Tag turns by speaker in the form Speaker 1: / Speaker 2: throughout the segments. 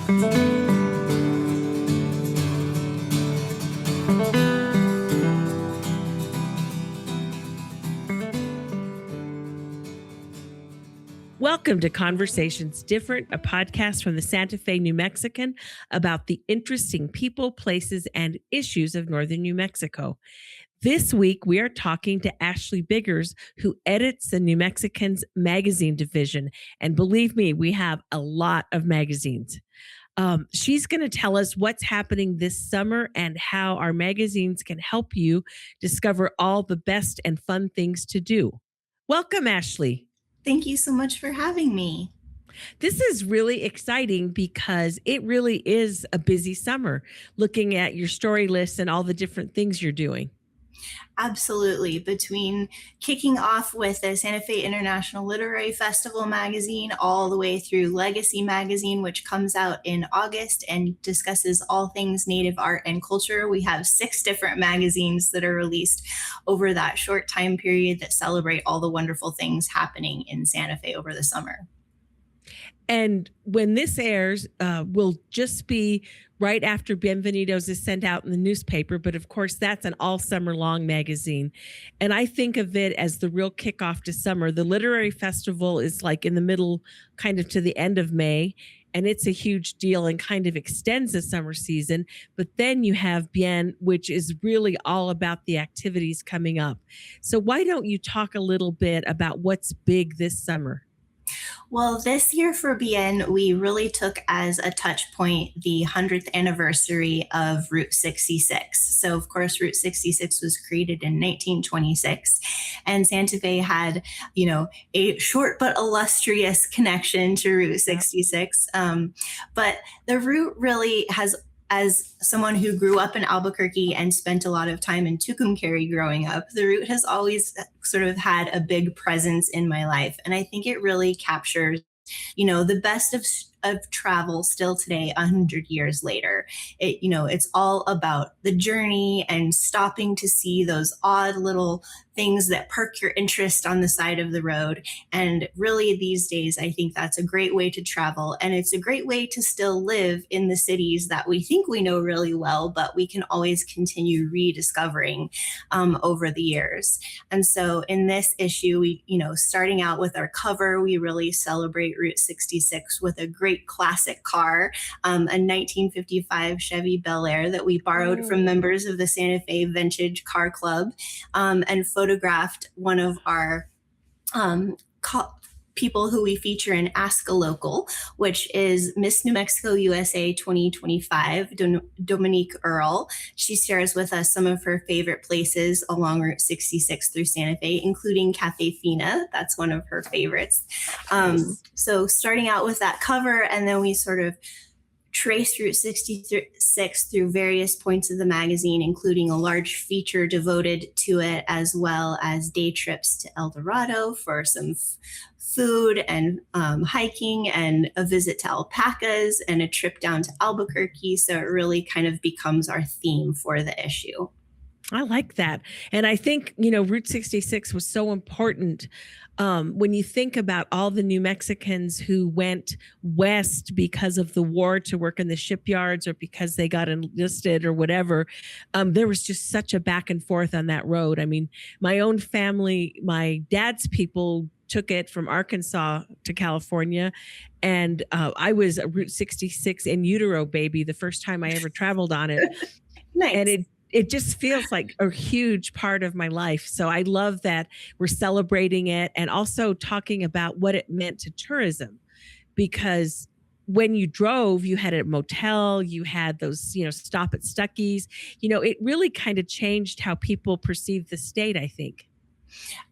Speaker 1: Welcome to Conversations Different, a podcast from the Santa Fe New Mexican about the interesting people, places, and issues of Northern New Mexico. This week, we are talking to Ashley Biggers, who edits the New Mexican's magazine division. And believe me, we have a lot of magazines. She's going to tell us what's happening this summer and how our magazines can help you discover all the best and fun things to do. Welcome, Ashley.
Speaker 2: Thank you so much for having me.
Speaker 1: This is really exciting because it really is a busy summer, looking at your story lists and all the different things you're doing.
Speaker 2: Absolutely. Between kicking off with the Santa Fe International Literary Festival magazine, all the way through Legacy magazine, which comes out in August and discusses all things Native art and culture. We have 6 different magazines that are released over that short time period that celebrate all the wonderful things happening in Santa Fe over the summer.
Speaker 1: And when this airs, will just be right after Bienvenidos is sent out in the newspaper. But of course, that's an all summer long magazine. And I think of it as the real kickoff to summer. The literary festival is like in the middle, kind of to the end of May. And it's a huge deal and kind of extends the summer season. But then you have Bien, which is really all about the activities coming up. So why don't you talk a little bit about what's big this summer?
Speaker 2: Well, this year for Bien, we really took as a touch point the 100th anniversary of Route 66. So, of course, Route 66 was created in 1926, and Santa Fe had, a short but illustrious connection to Route 66. But the route really has, as someone who grew up in Albuquerque and spent a lot of time in Tucumcari growing up, the route has always sort of had a big presence in my life. And I think it really captures, the best of travel still today, 100 years later. It's all about the journey and stopping to see those odd little things that perk your interest on the side of the road. And really these days, I think that's a great way to travel. And it's a great way to still live in the cities that we think we know really well, but we can always continue rediscovering over the years. And so in this issue, we, starting out with our cover, we really celebrate Route 66 with a great classic car, a 1955 Chevy Bel Air that we borrowed from members of the Santa Fe Vintage Car Club, and photographed one of our people who we feature in Ask a Local, which is Miss New Mexico USA 2025, Dominique Ehrl. She shares with us some of her favorite places along Route 66 through Santa Fe, including Cafe Fina. That's one of her favorites. So starting out with that cover, and then we sort of trace Route 66 through various points of the magazine, including a large feature devoted to it, as well as day trips to El Dorado for some food and hiking, and a visit to alpacas and a trip down to Albuquerque. So it really kind of becomes our theme for the issue.
Speaker 1: I like that. And I think, Route 66 was so important when you think about all the New Mexicans who went west because of the war to work in the shipyards or because they got enlisted or whatever. There was just such a back and forth on that road. I mean, my own family, my dad's people took it from Arkansas to California. And I was a Route 66 in utero baby the first time I ever traveled on it.
Speaker 2: Nice.
Speaker 1: And it just feels like a huge part of my life. So I love that we're celebrating it and also talking about what it meant to tourism, because when you drove, you had a motel, you had those, stop at Stuckey's, it really kind of changed how people perceive the state, I think.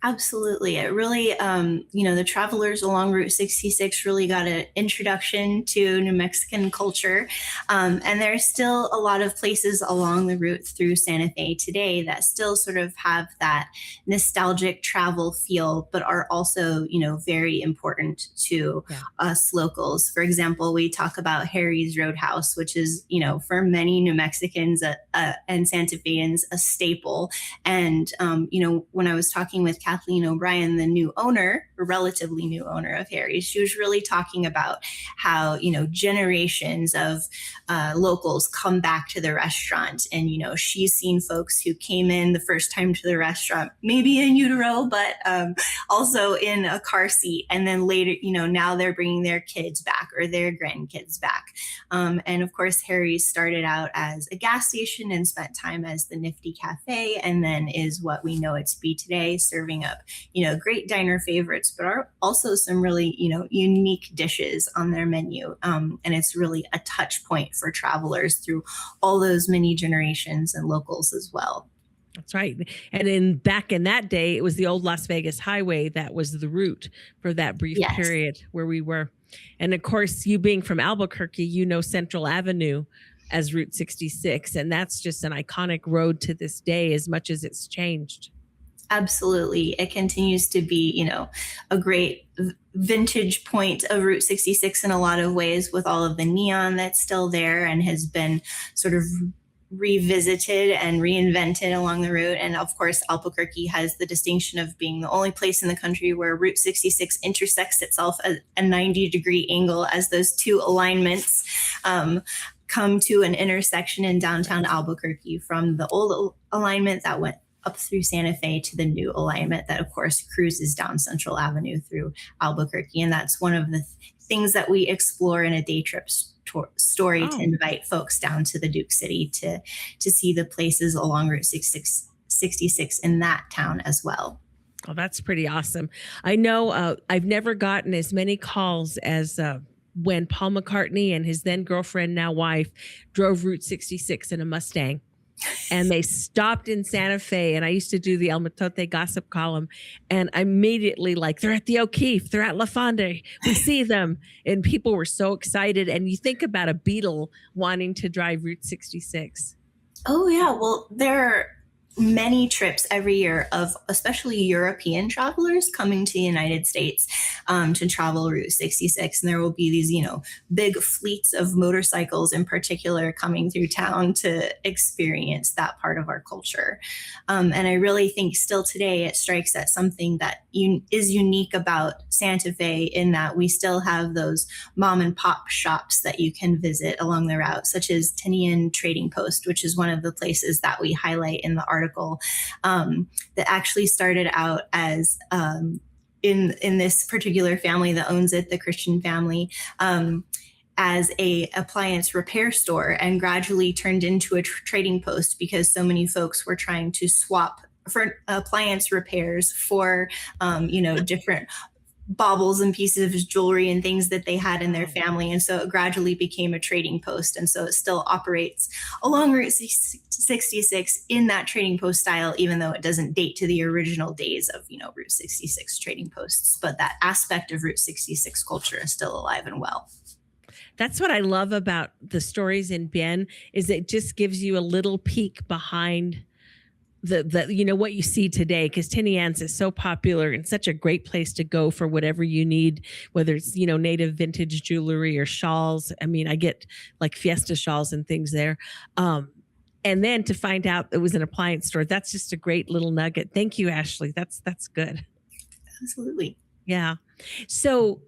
Speaker 2: Absolutely. It really, the travelers along Route 66 really got an introduction to New Mexican culture. And there's still a lot of places along the route through Santa Fe today that still sort of have that nostalgic travel feel, but are also, very important to us locals. For example, we talk about Harry's Roadhouse, which is, for many New Mexicans and Santa Feans, a staple. And, when I was talking talking with Kathleen O'Brien, the new owner, or relatively new owner of Harry's, she was really talking about how, you know, generations of locals come back to the restaurant. And, you know, she's seen folks who came in the first time to the restaurant, maybe in utero, but also in a car seat. And then later, you know, now they're bringing their kids back or their grandkids back. And of course, Harry's started out as a gas station and spent time as the Nifty Cafe, and then is what we know it to be today, serving up, you know, great diner favorites, but are also some really, you know, unique dishes on their menu. And it's really a touch point for travelers through all those many generations and locals as well.
Speaker 1: That's right. And back in that day, it was the old Las Vegas highway that was the route for that brief period where we were. And of course, you being from Albuquerque, you know Central Avenue as Route 66. And that's just an iconic road to this day, as much as it's changed.
Speaker 2: Absolutely. It continues to be, you know, a great vintage point of Route 66 in a lot of ways, with all of the neon that's still there and has been sort of revisited and reinvented along the route. And of course, Albuquerque has the distinction of being the only place in the country where Route 66 intersects itself at a 90-degree angle, as those two alignments come to an intersection in downtown Albuquerque, from the old alignment that went up through Santa Fe to the new alignment that, of course, cruises down Central Avenue through Albuquerque. And that's one of the things that we explore in a day trip story to invite folks down to the Duke City to see the places along Route 66 in that town as well.
Speaker 1: Oh, that's pretty awesome. I know I've never gotten as many calls as when Paul McCartney and his then girlfriend, now wife, drove Route 66 in a Mustang. And they stopped in Santa Fe, and I used to do the El Mitote gossip column, and immediately, like, they're at the O'Keefe, they're at La Fonde, we see them, and people were so excited. And you think about a Beatle wanting to drive Route 66.
Speaker 2: Oh yeah, well, there are many trips every year of especially European travelers coming to the United States to travel Route 66. And there will be these, you know, big fleets of motorcycles in particular coming through town to experience that part of our culture. And I really think still today it strikes at something that is unique about Santa Fe, in that we still have those mom and pop shops that you can visit along the route, such as Tinian Trading Post, which is one of the places that we highlight in the article, that actually started out as in this particular family that owns it, the Christian family, as a appliance repair store, and gradually turned into a trading post because so many folks were trying to swap for appliance repairs for different baubles and pieces of jewelry and things that they had in their family. And so it gradually became a trading post. And so it still operates along Route 66 in that trading post style, even though it doesn't date to the original days of, Route 66 trading posts. But that aspect of Route 66 culture is still alive and well.
Speaker 1: That's what I love about the stories in Bien, is it just gives you a little peek behind the what you see today, because Tinian's is so popular and such a great place to go for whatever you need, whether it's native vintage jewelry or shawls. I mean, I get like fiesta shawls and things there, and then to find out it was an appliance store, that's just a great little nugget. Thank you, Ashley. That's good.
Speaker 2: Absolutely.
Speaker 1: Yeah. So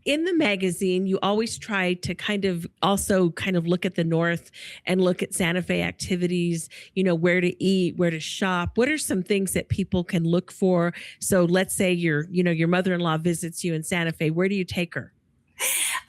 Speaker 1: in the magazine, you always try to kind of look at the North and look at Santa Fe activities, where to eat, where to shop. What are some things that people can look for? So let's say your mother-in-law visits you in Santa Fe. Where do you take her?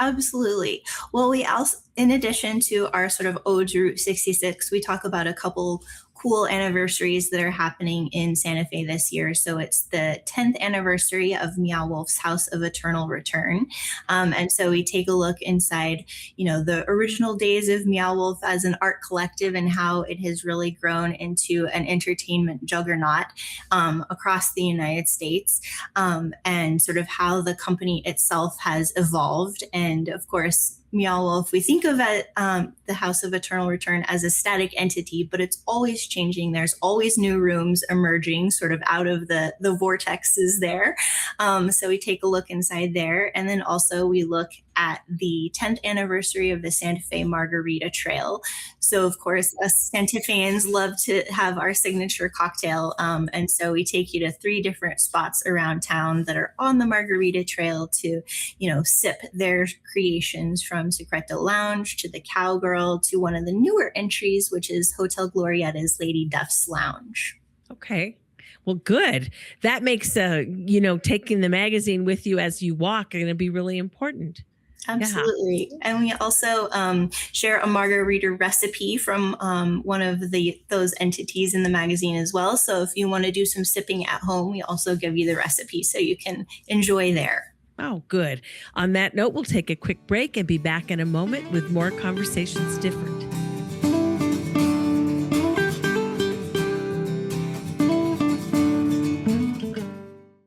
Speaker 2: Absolutely. Well, we also, in addition to our sort of ode to Route 66, we talk about a couple cool anniversaries that are happening in Santa Fe this year. So it's the 10th anniversary of Meow Wolf's House of Eternal Return. And so we take a look inside, the original days of Meow Wolf as an art collective and how it has really grown into an entertainment juggernaut across the United States, and sort of how the company itself has evolved. And of course, Meow Wolf, we think of it, the House of Eternal Return, as a static entity, but it's always changing. There's always new rooms emerging sort of out of the vortexes there. So we take a look inside there. And then also we look at the 10th anniversary of the Santa Fe Margarita Trail. So, of course, us Santa Feans love to have our signature cocktail. And so we take you to 3 different spots around town that are on the Margarita Trail to, sip their creations, from Secreto Lounge to the Cowgirl to one of the newer entries, which is Hotel Glorietta's Lady Duff's Lounge.
Speaker 1: Okay. Well, good. That makes, taking the magazine with you as you walk going to be really important.
Speaker 2: Absolutely. Yeah. And we also share a margarita recipe from one of those entities in the magazine as well. So if you want to do some sipping at home, we also give you the recipe so you can enjoy there.
Speaker 1: Oh, good. On that note, we'll take a quick break and be back in a moment with more Conversations Different.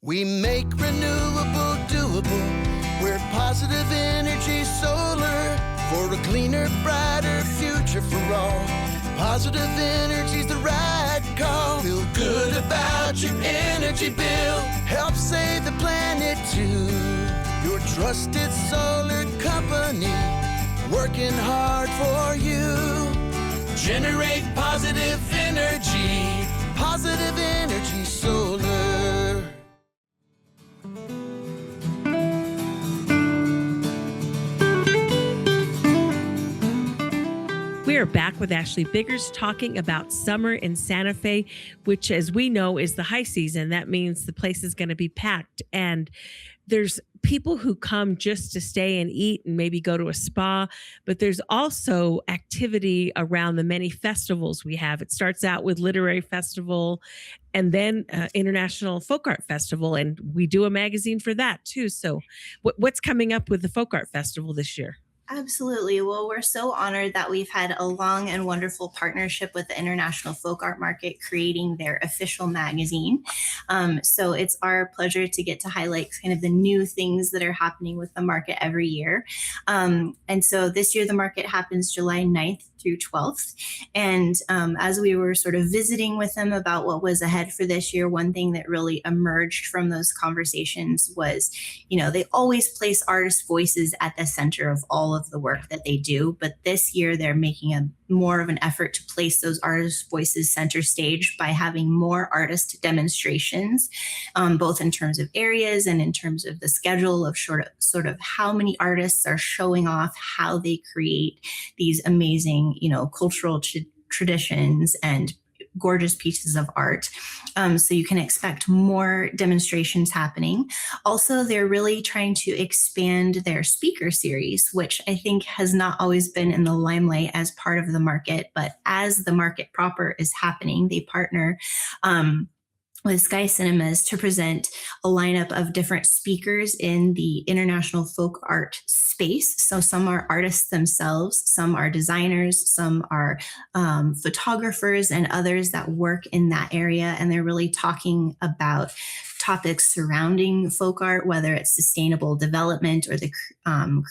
Speaker 3: We make renewable doable. We're positive energy solar for a cleaner, brighter future for all. Positive energy's the right call. Feel good about your energy bill. Help save the planet too. Your trusted solar company, working hard for you. Generate positive energy. Positive energy solar.
Speaker 1: We are back with Ashley Biggers talking about summer in Santa Fe, which, as we know, is the high season. That means the place is going to be packed. And there's people who come just to stay and eat and maybe go to a spa, but there's also activity around the many festivals we have. It starts out with Literary Festival and then International Folk Art Festival, and we do a magazine for that too. So what's coming up with the Folk Art Festival this year?
Speaker 2: Absolutely. Well, we're so honored that we've had a long and wonderful partnership with the International Folk Art Market, creating their official magazine. So it's our pleasure to get to highlight kind of the new things that are happening with the market every year. And so this year, the market happens July 9th through 12th. And as we were sort of visiting with them about what was ahead for this year, one thing that really emerged from those conversations was, they always place artist voices at the center of all of the work that they do. But this year, they're making more of an effort to place those artist voices center stage by having more artist demonstrations, both in terms of areas and in terms of the schedule of sort of how many artists are showing off how they create these amazing, cultural traditions and gorgeous pieces of art. So you can expect more demonstrations happening. Also, they're really trying to expand their speaker series, which I think has not always been in the limelight as part of the market. But as the market proper is happening, they partner with Sky Cinemas to present a lineup of different speakers in the international folk art space. So some are artists themselves, some are designers, some are photographers, and others that work in that area. And they're really talking about topics surrounding folk art, whether it's sustainable development or the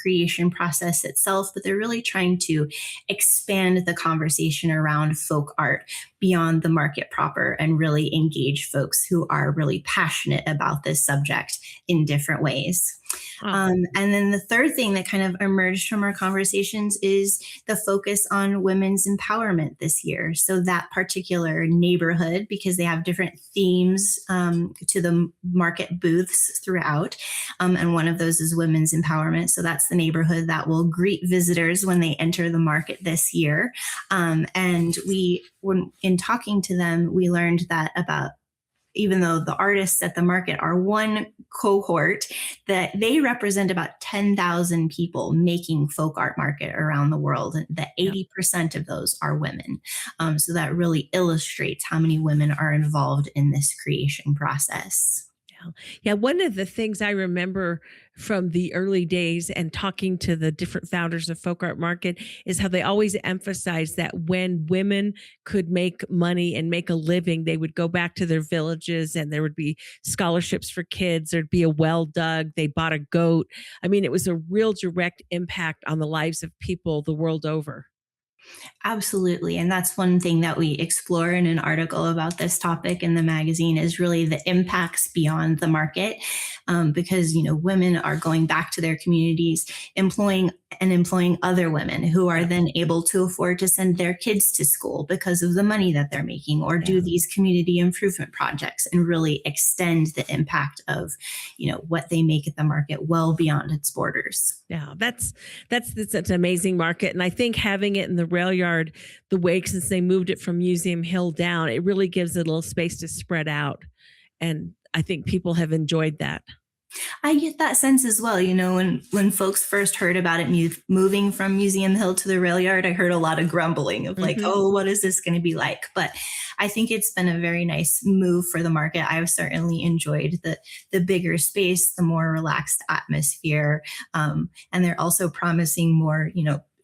Speaker 2: creation process itself, but they're really trying to expand the conversation around folk art beyond the market proper and really engage folks who are really passionate about this subject in different ways. And then the third thing that kind of emerged from our conversations is the focus on women's empowerment this year. So that particular neighborhood, because they have different themes to the market booths throughout. And one of those is women's empowerment. So that's the neighborhood that will greet visitors when they enter the market this year. And when in talking to them, we learned that even though the artists at the market are one cohort, that they represent about 10,000 people making folk art market around the world, and that 80% of those are women. So that really illustrates how many women are involved in this creation process.
Speaker 1: Yeah, one of the things I remember from the early days and talking to the different founders of Folk Art Market is how they always emphasized that when women could make money and make a living, they would go back to their villages and there would be scholarships for kids. There'd be a well dug. They bought a goat. I mean, it was a real direct impact on the lives of people the world over.
Speaker 2: Absolutely. And that's one thing that we explore in an article about this topic in the magazine is really the impacts beyond the market. Because, women are going back to their communities, employing other women who are then able to afford to send their kids to school because of the money that they're making, or do these community improvement projects and really extend the impact of, what they make at the market well beyond its borders.
Speaker 1: Yeah, that's such an amazing market. And I think having it in the rail yard, the way, since they moved it from Museum Hill down, it really gives it a little space to spread out. And I think people have enjoyed that.
Speaker 2: I get that sense as well. When folks first heard about it moving from Museum Hill to the rail yard, I heard a lot of grumbling of like, oh, what is this going to be like? But I think it's been a very nice move for the market. I've certainly enjoyed the bigger space, the more relaxed atmosphere. And they're also promising more,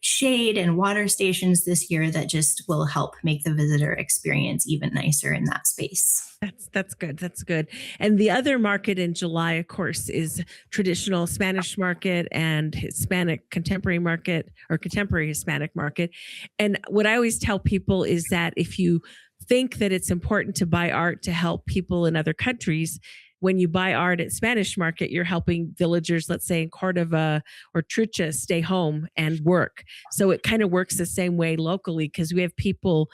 Speaker 2: shade and water stations this year that just will help make the visitor experience even nicer in that space.
Speaker 1: That's good. That's good. And the other market in July, of course, is traditional Spanish market and Hispanic contemporary market, or contemporary Hispanic market. And what I always tell people is that if you think that it's important to buy art to help people in other countries, when you buy art at Spanish market, you're helping villagers, let's say in Cordova or Trucha, stay home and work. So it kind of works the same way locally, because we have people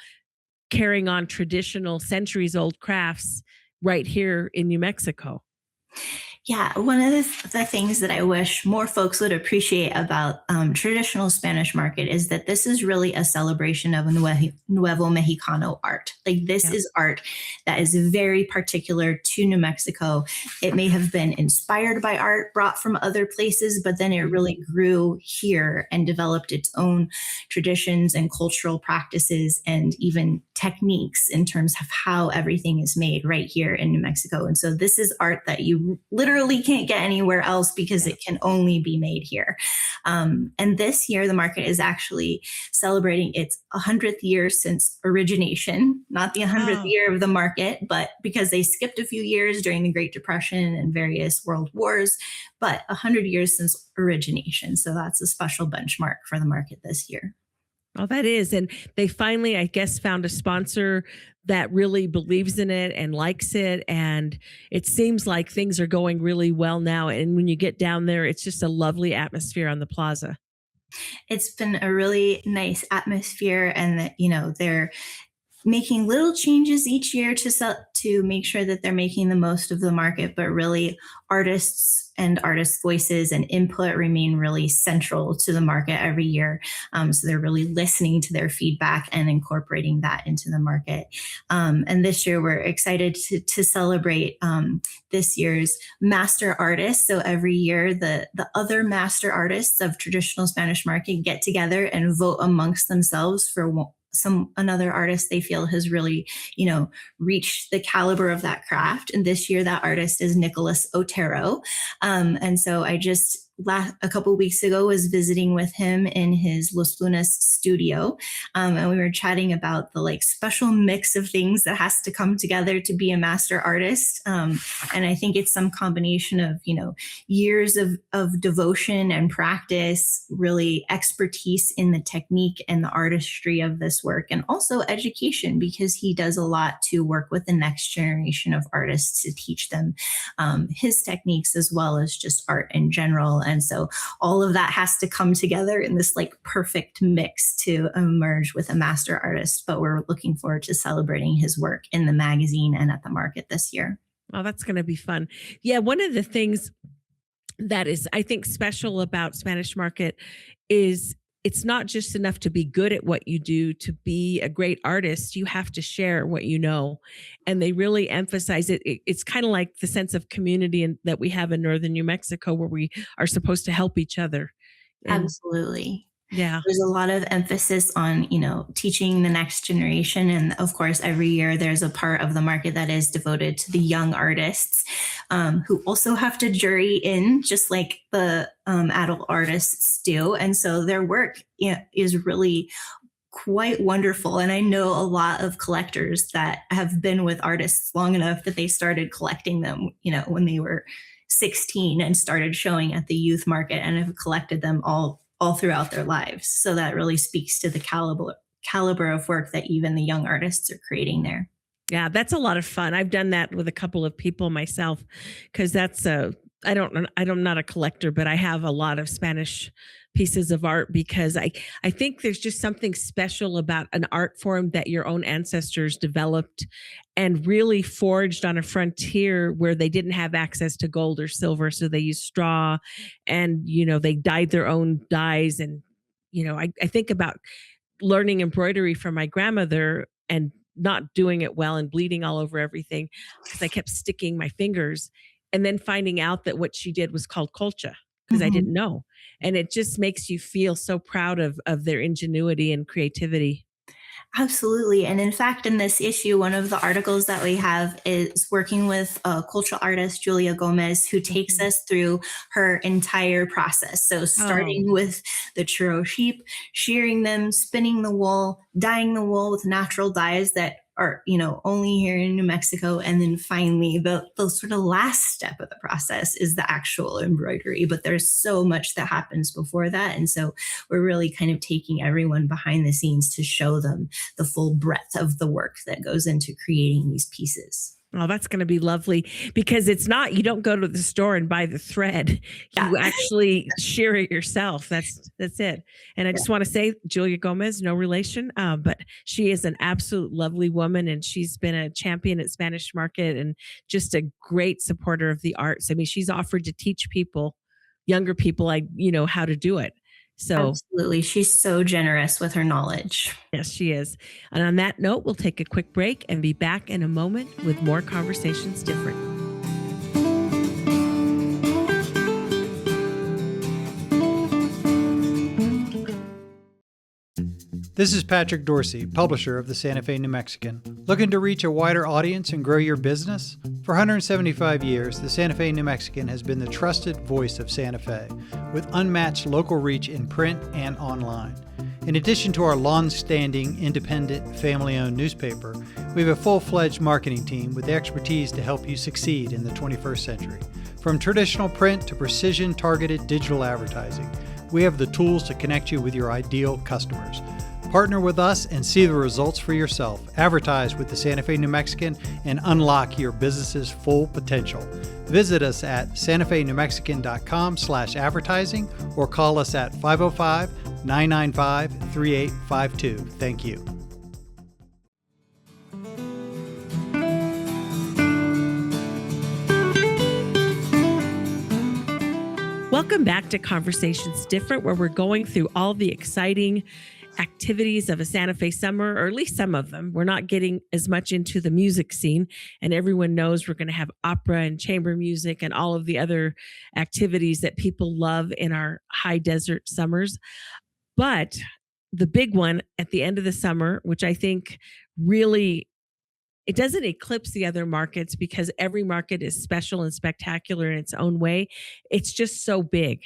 Speaker 1: carrying on traditional centuries old crafts right here in New Mexico.
Speaker 2: Yeah, one of the things that I wish more folks would appreciate about traditional Spanish market is that this is really a celebration of Nuevo Mexicano art. Like this is art that is very particular to New Mexico. It may have been inspired by art brought from other places, but then it really grew here and developed its own traditions and cultural practices and even techniques in terms of how everything is made right here in New Mexico. And so this is art that you literally can't get anywhere else because it can only be made here. And this year, the market is actually celebrating its 100th year since origination, not the 100th year of the market, but because they skipped a few years during the Great Depression and various world wars, but 100 years since origination. So that's a special benchmark for the market this year.
Speaker 1: Oh, that is. And they finally, I guess, found a sponsor that really believes in it and likes it. And it seems like things are going really well now. And when you get down there, it's just a lovely atmosphere on the plaza.
Speaker 2: It's been a really nice atmosphere, and they're making little changes each year to make sure that they're making the most of the market, but really artists and artists' voices and input remain really central to the market every year. So they're really listening to their feedback and incorporating that into the market. And this year we're excited to celebrate this year's master artists. So every year the other master artists of traditional Spanish market get together and vote amongst themselves for another artist they feel has really, reached the caliber of that craft. And this year that artist is Nicholas Otero. And so I just a couple of weeks ago was visiting with him in his Los Lunas studio. And we were chatting about the special mix of things that has to come together to be a master artist. And I think it's some combination of, years of devotion and practice, really expertise in the technique and the artistry of this work, and also education, because he does a lot to work with the next generation of artists to teach them his techniques as well as just art in general. And so all of that has to come together in this perfect mix to emerge with a master artist. But we're looking forward to celebrating his work in the magazine and at the market this year.
Speaker 1: Oh, that's going to be fun. Yeah. One of the things that is, I think, special about Spanish market is it's not just enough to be good at what you do. To be a great artist, you have to share what you know. And they really emphasize it. It's kind of like the sense of community that we have in northern New Mexico, where we are supposed to help each other. And
Speaker 2: absolutely.
Speaker 1: Yeah.
Speaker 2: There's a lot of emphasis on, teaching the next generation. And of course, every year there's a part of the market that is devoted to the young artists who also have to jury in, just like the adult artists do. And so their work is really quite wonderful. And I know a lot of collectors that have been with artists long enough that they started collecting them, when they were 16 and started showing at the youth market, and have collected them all all throughout their lives. So that really speaks to the caliber of work that even the young artists are creating there.
Speaker 1: Yeah, that's a lot of fun. I've done that with a couple of people myself, because I'm not a collector, but I have a lot of Spanish pieces of art, because I think there's just something special about an art form that your own ancestors developed and really forged on a frontier where they didn't have access to gold or silver. So they used straw, and, they dyed their own dyes. And, I think about learning embroidery from my grandmother and not doing it well and bleeding all over everything because I kept sticking my fingers, and then finding out that what she did was called colcha, because I didn't know. And it just makes you feel so proud of their ingenuity and creativity.
Speaker 2: Absolutely. And in fact, in this issue, one of the articles that we have is working with a cultural artist, Julia Gomez, who takes
Speaker 1: Mhm.
Speaker 2: us through her entire process. So starting with the churro sheep, shearing them, spinning the wool, dyeing the wool with natural dyes that are, only here in New Mexico. And then finally, the sort of last step of the process is the actual embroidery. But there's so much that happens before that. And so we're really kind of taking everyone behind the scenes to show them the full breadth of the work that goes into creating these pieces.
Speaker 1: Oh, that's going to be lovely, because you don't go to the store and buy the thread. You actually shear it yourself. That's it. And I just want to say, Julia Gomez, no relation, but she is an absolute lovely woman, and she's been a champion at Spanish Market and just a great supporter of the arts. I mean, she's offered to teach younger people, how to do it. So
Speaker 2: absolutely. She's so generous with her knowledge.
Speaker 1: yes, she is. And on that note, we'll take a quick break and be back in a moment with more Conversations Different.
Speaker 4: This is Patrick Dorsey, publisher of the Santa Fe New Mexican. Looking to reach a wider audience and grow your business? For 175 years, the Santa Fe New Mexican has been the trusted voice of Santa Fe, with unmatched local reach in print and online. In addition to our long-standing, independent, family-owned newspaper, we have a full-fledged marketing team with the expertise to help you succeed in the 21st century. From traditional print to precision-targeted digital advertising, we have the tools to connect you with your ideal customers. Partner with us and see the results for yourself. Advertise with the Santa Fe New Mexican and unlock your business's full potential. Visit us at santafenewmexican.com/advertising or call us at 505-995-3852. Thank you.
Speaker 1: Welcome back to Conversations Different, where we're going through all the exciting activities of a Santa Fe summer, or at least some of them. We're not getting as much into the music scene, and everyone knows we're going to have opera and chamber music and all of the other activities that people love in our high desert summers. But the big one at the end of the summer, which I think really, it doesn't eclipse the other markets because every market is special and spectacular in its own way. It's just so big.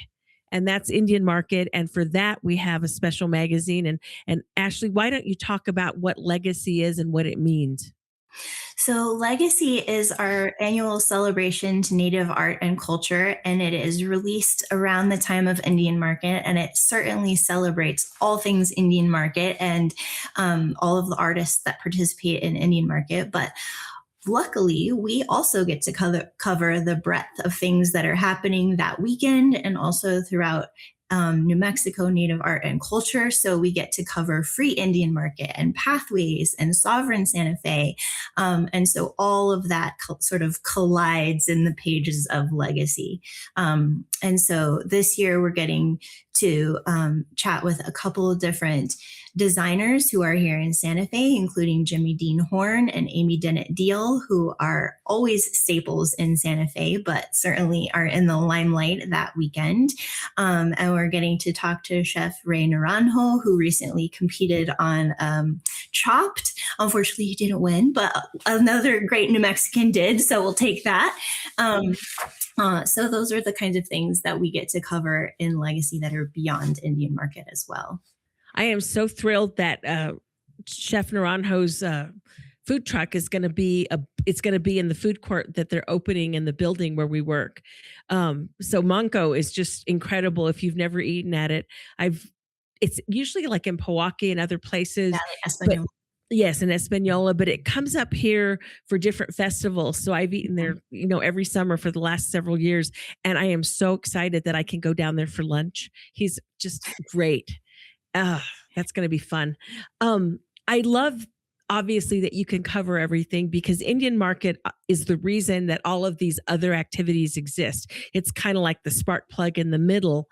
Speaker 1: And that's Indian Market. And for that, we have a special magazine. And Ashley, why don't you talk about what Legacy is and what it means?
Speaker 2: So, Legacy is our annual celebration to Native art and culture, and it is released around the time of Indian Market. And it certainly celebrates all things Indian Market and all of the artists that participate in Indian Market. But luckily, we also get to cover the breadth of things that are happening that weekend and also throughout New Mexico Native art and culture. So we get to cover Free Indian Market and Pathways and Sovereign Santa Fe. And so all of that sort of collides in the pages of Legacy. And so this year we're getting to chat with a couple of different designers who are here in Santa Fe, including Jimmy Dean Horn and Amy Dennett Deal, who are always staples in Santa Fe, but certainly are in the limelight that weekend. And we're getting to talk to Chef Ray Naranjo, who recently competed on Chopped. Unfortunately, he didn't win, but another great New Mexican did, so we'll take that. So those are the kinds of things that we get to cover in Legacy that are beyond Indian Market as well.
Speaker 1: I am so thrilled that Chef Naranjo's food truck is going to be it's going to be in the food court that they're opening in the building where we work. So Manco is just incredible. If you've never eaten at it, it's usually like in Pewaukee and other places,
Speaker 2: Yeah, like
Speaker 1: but
Speaker 2: Espanol.
Speaker 1: yes, in Espanola, but it comes up here for different festivals. So I've eaten there, every summer for the last several years. And I am so excited that I can go down there for lunch. He's just great. That's going to be fun. I love, obviously, that you can cover everything, because Indian Market is the reason that all of these other activities exist. It's kind of like the spark plug in the middle,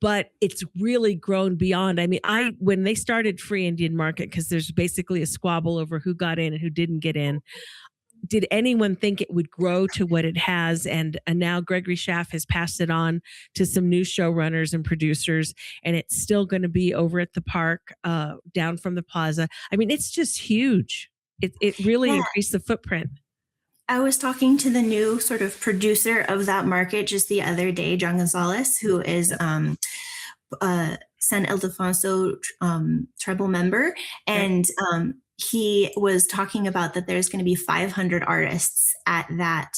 Speaker 1: but it's really grown beyond. I mean, when they started Free Indian Market, because there's basically a squabble over who got in and who didn't get in, did anyone think it would grow to what it has? And now Gregory Schaff has passed it on to some new showrunners and producers, and it's still going to be over at the park, down from the plaza. I mean, it's just huge. It really increased the footprint.
Speaker 2: I was talking to the new sort of producer of that market just the other day, John Gonzalez, who is San Ildefonso tribal member. And he was talking about that there's going to be 500 artists at that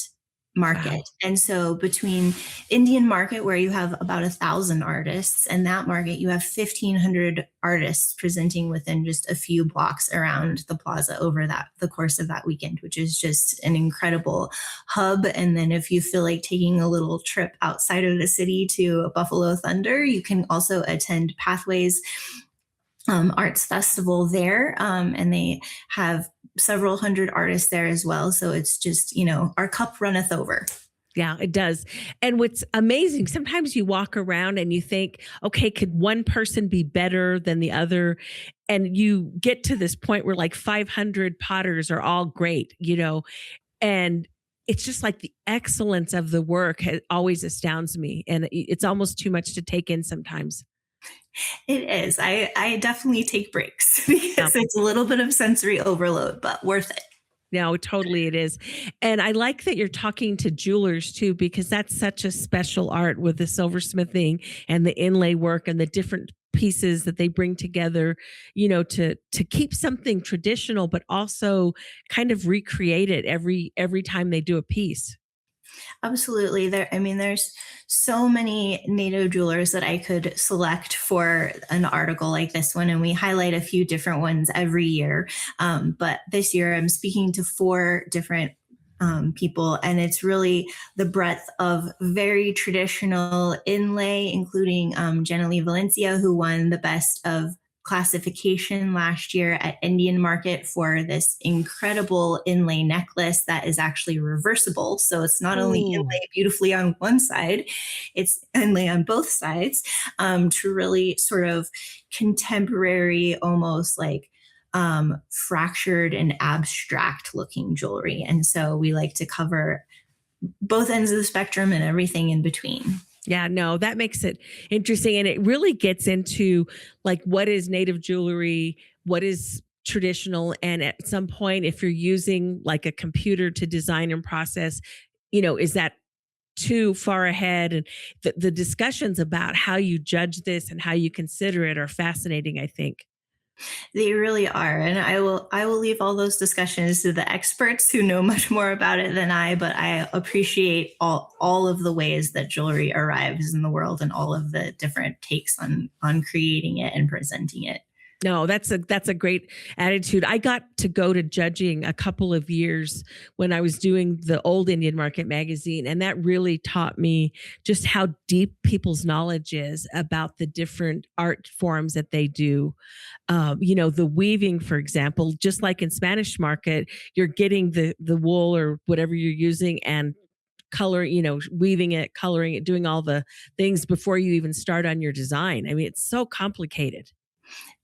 Speaker 2: market. Wow. And so between Indian Market, where you have about 1,000 artists, and that market, you have 1,500 artists presenting within just a few blocks around the plaza over the course of that weekend, which is just an incredible hub. And then if you feel like taking a little trip outside of the city to Buffalo Thunder, you can also attend Pathways Arts Festival there. And they have several hundred artists there as well. So it's just, our cup runneth over.
Speaker 1: Yeah, it does. And what's amazing, sometimes you walk around and you think, okay, could one person be better than the other? And you get to this point where like 500 potters are all great, and it's just like the excellence of the work always astounds me. And it's almost too much to take in sometimes.
Speaker 2: It is. I definitely take breaks because it's a little bit of sensory overload, but worth it.
Speaker 1: No, totally it is. And I like that you're talking to jewelers too, because that's such a special art with the silversmithing and the inlay work and the different pieces that they bring together, to keep something traditional, but also kind of recreate it every time they do a piece.
Speaker 2: Absolutely. There's so many native jewelers that I could select for an article like this one, and we highlight a few different ones every year. But this year I'm speaking to 4 different people, and it's really the breadth of very traditional inlay, including Jenna Lee Valencia, who won the best of classification last year at Indian Market for this incredible inlay necklace that is actually reversible. So it's not only inlay beautifully on one side, it's inlay on both sides, to really sort of contemporary, almost like fractured and abstract looking jewelry. And so we like to cover both ends of the spectrum and everything in between.
Speaker 1: Yeah, no, that makes it interesting. And it really gets into like, what is native jewelry? What is traditional? And at some point, if you're using like a computer to design and process, is that too far ahead? And the discussions about how you judge this and how you consider it are fascinating, I think.
Speaker 2: They really are. And I will leave all those discussions to the experts who know much more about it than I, but I appreciate all of the ways that jewelry arrives in the world and all of the different takes on creating it and presenting it.
Speaker 1: No, that's a great attitude. I got to go to judging a couple of years when I was doing the old Indian Market magazine, and that really taught me just how deep people's knowledge is about the different art forms that they do. The weaving, for example, just like in Spanish Market, you're getting the wool or whatever you're using and coloring, weaving it, coloring it, doing all the things before you even start on your design. I mean, it's so complicated.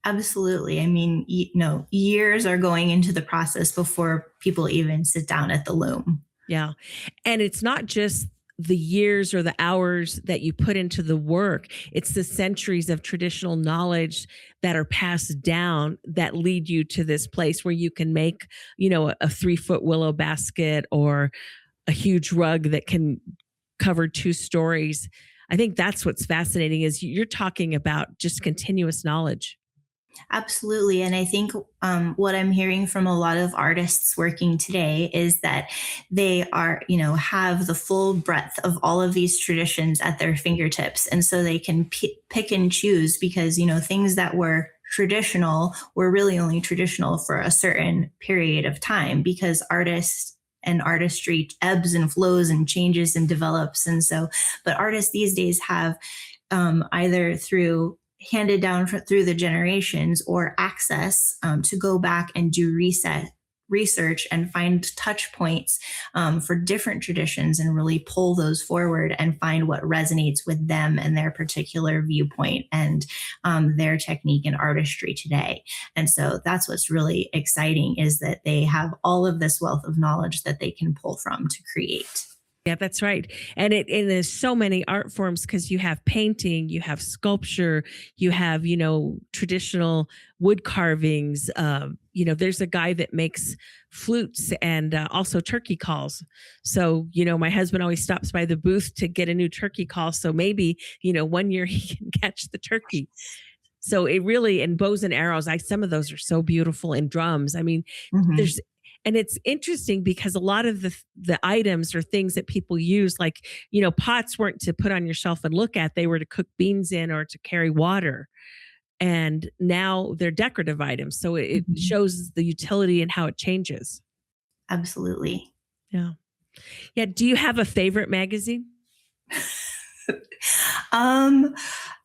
Speaker 2: Absolutely. Years are going into the process before people even sit down at the loom.
Speaker 1: Yeah. And it's not just the years or the hours that you put into the work. It's the centuries of traditional knowledge that are passed down that lead you to this place where you can make, a 3-foot willow basket or a huge rug that can cover 2 stories. I think that's what's fascinating is you're talking about just continuous knowledge.
Speaker 2: Absolutely. And I think what I'm hearing from a lot of artists working today is that they are, have the full breadth of all of these traditions at their fingertips. And so they can pick and choose because, things that were traditional were really only traditional for a certain period of time because artists and artistry ebbs and flows and changes and develops. And so, but artists these days have either handed down through the generations or access to go back and do research and find touch points for different traditions and really pull those forward and find what resonates with them and their particular viewpoint and their technique and artistry today. And so that's what's really exciting is that they have all of this wealth of knowledge that they can pull from to create.
Speaker 1: Yeah, that's right. And there's so many art forms because you have painting, you have sculpture, you have, traditional wood carvings. There's a guy that makes flutes and also turkey calls. So, my husband always stops by the booth to get a new turkey call. So maybe, one year he can catch the turkey. So it really, and bows and arrows, some of those are so beautiful, and drums. I mean, and it's interesting because a lot of the items or things that people use, like, pots weren't to put on your shelf and look at, they were to cook beans in or to carry water. And now they're decorative items. So it shows the utility and how it changes.
Speaker 2: Absolutely.
Speaker 1: Yeah. Yeah. Do you have a favorite magazine?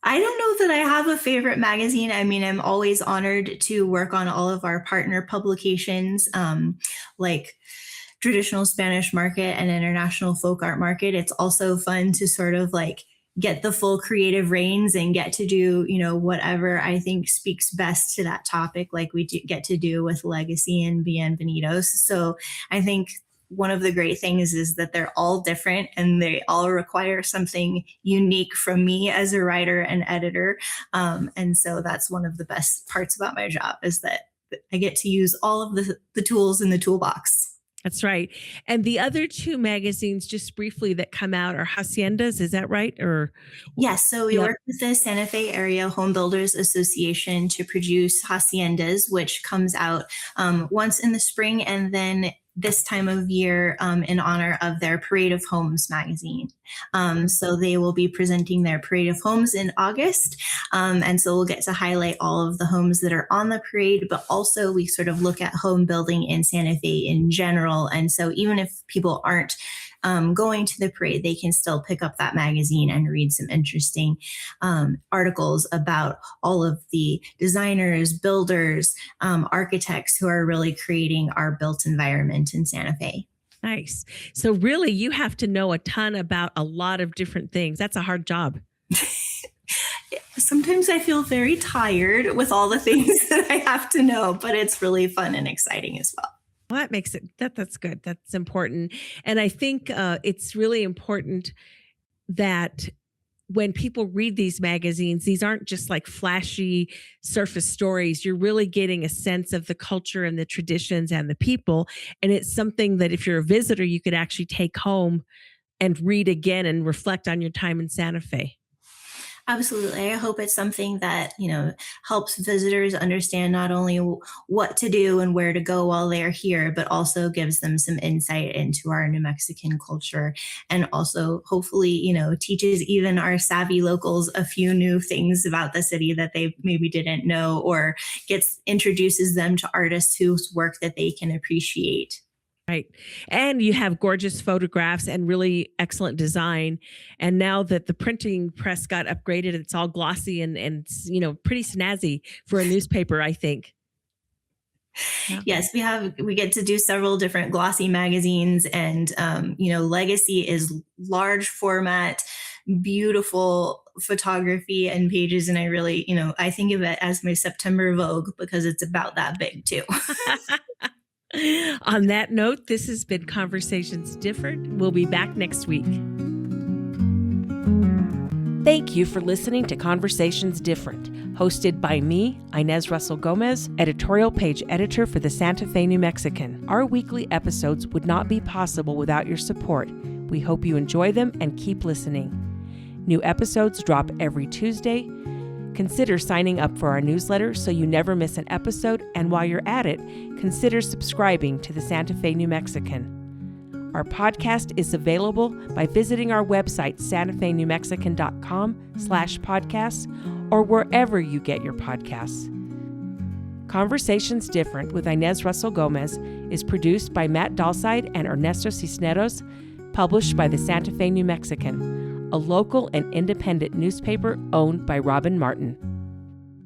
Speaker 2: I don't know that I have a favorite magazine. I mean, I'm always honored to work on all of our partner publications, like Traditional Spanish Market and International Folk Art Market. It's also fun to sort of like get the full creative reins and get to do, whatever I think speaks best to that topic, like we get to do with Legacy and Bienvenidos. So I think one of the great things is that they're all different and they all require something unique from me as a writer and editor. And so that's one of the best parts about my job is that I get to use all of the tools in the toolbox.
Speaker 1: That's right. And the other two magazines, just briefly, that come out are Haciendas. Is that right? Or
Speaker 2: yes. So we work with the Santa Fe Area Home Builders Association to produce Haciendas, which comes out once in the spring and then this time of year in honor of their Parade of Homes magazine. So they will be presenting their Parade of Homes in August. And so we'll get to highlight all of the homes that are on the parade, but also we sort of look at home building in Santa Fe in general. And so even if people aren't going to the parade, they can still pick up that magazine and read some interesting articles about all of the designers, builders, architects who are really creating our built environment in Santa Fe.
Speaker 1: Nice. So really, you have to know a ton about a lot of different things. That's a hard job.
Speaker 2: Sometimes I feel very tired with all the things that I have to know, but it's really fun and exciting as well.
Speaker 1: Well, that makes it, that's good. That's important. And I think it's really important that when people read these magazines, these aren't just like flashy surface stories. You're really getting a sense of the culture and the traditions and the people. And it's something that if you're a visitor, you could actually take home and read again and reflect on your time in Santa Fe.
Speaker 2: Absolutely. I hope it's something that, helps visitors understand not only what to do and where to go while they're here, but also gives them some insight into our New Mexican culture and also hopefully, teaches even our savvy locals a few new things about the city that they maybe didn't know or introduces them to artists whose work that they can appreciate.
Speaker 1: Right. And you have gorgeous photographs and really excellent design. And now that the printing press got upgraded, it's all glossy and pretty snazzy for a newspaper, I think.
Speaker 2: Yeah. Yes, we get to do several different glossy magazines and, Legacy is large format, beautiful photography and pages. And I really, I think of it as my September Vogue because it's about that big too.
Speaker 1: On that note, this has been Conversations Different. We'll be back next week. Thank you for listening to Conversations Different, hosted by me, Inez Russell Gomez, editorial page editor for the Santa Fe New Mexican. Our weekly episodes would not be possible without your support. We hope you enjoy them and keep listening. New episodes drop every Tuesday. Consider signing up for our newsletter so you never miss an episode, and while you're at it, consider subscribing to the Santa Fe New Mexican. Our podcast is available by visiting our website, santafenewmexican.com/podcasts, or wherever you get your podcasts. Conversations Different with Inez Russell Gomez is produced by Matt Dalside and Ernesto Cisneros, published by the Santa Fe New Mexican, a local and independent newspaper owned by Robin Martin.